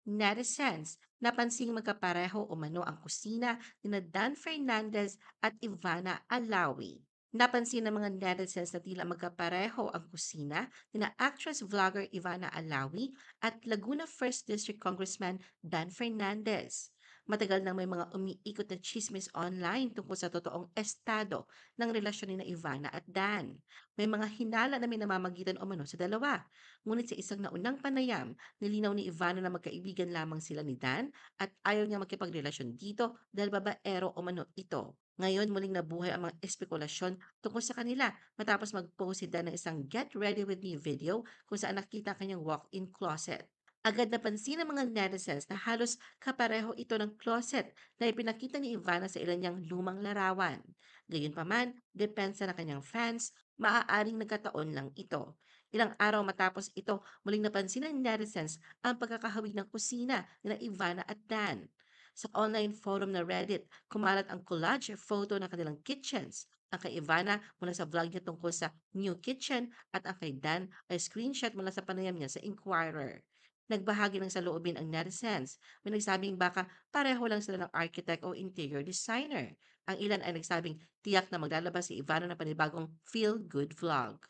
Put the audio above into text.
Netizens, napansing magkapareho umano ang kusina ni Dan Fernandez at Ivana Alawi. Napansin ng mga netizens na tila magkapareho ang kusina ni actress vlogger Ivana Alawi at Laguna First District Congressman Dan Fernandez. Matagal nang may mga umiikot na chismis online tungkol sa totoong estado ng relasyon ni na Ivana at Dan. May mga hinala na may namamagitan umano sa dalawa. Ngunit sa isang naunang panayam, nilinaw ni Ivana na magkaibigan lamang sila ni Dan at ayaw niya makipagrelasyon dito dahil babaero o mano ito. Ngayon muling nabuhay ang mga espekulasyon tungkol sa kanila matapos mag-post si Dan ng isang Get Ready With Me video kung saan nakita ang kanyang walk-in closet. Agad napansin ng mga netizens na halos kapareho ito ng closet na ipinakita ni Ivana sa ilan niyang lumang larawan. Gayunpaman, depensa ng kanyang fans, maaaring nagkataon lang ito. Ilang araw matapos ito, muling napansin ng netizens ang pagkakahawig ng kusina ni Ivana at Dan. Sa online forum na Reddit, kumalat ang collage photo ng kanilang kitchens. Ang kay Ivana mula sa vlog niya tungkol sa new kitchen at ang kay Dan ay screenshot mula sa panayam niya sa Inquirer. Nagbahagi ng saloobin ang netizens. May nagsabing baka pareho lang sila ng architect o interior designer. Ang ilan ay nagsabing tiyak na maglalabas si Ivana ng panibagong feel-good vlog.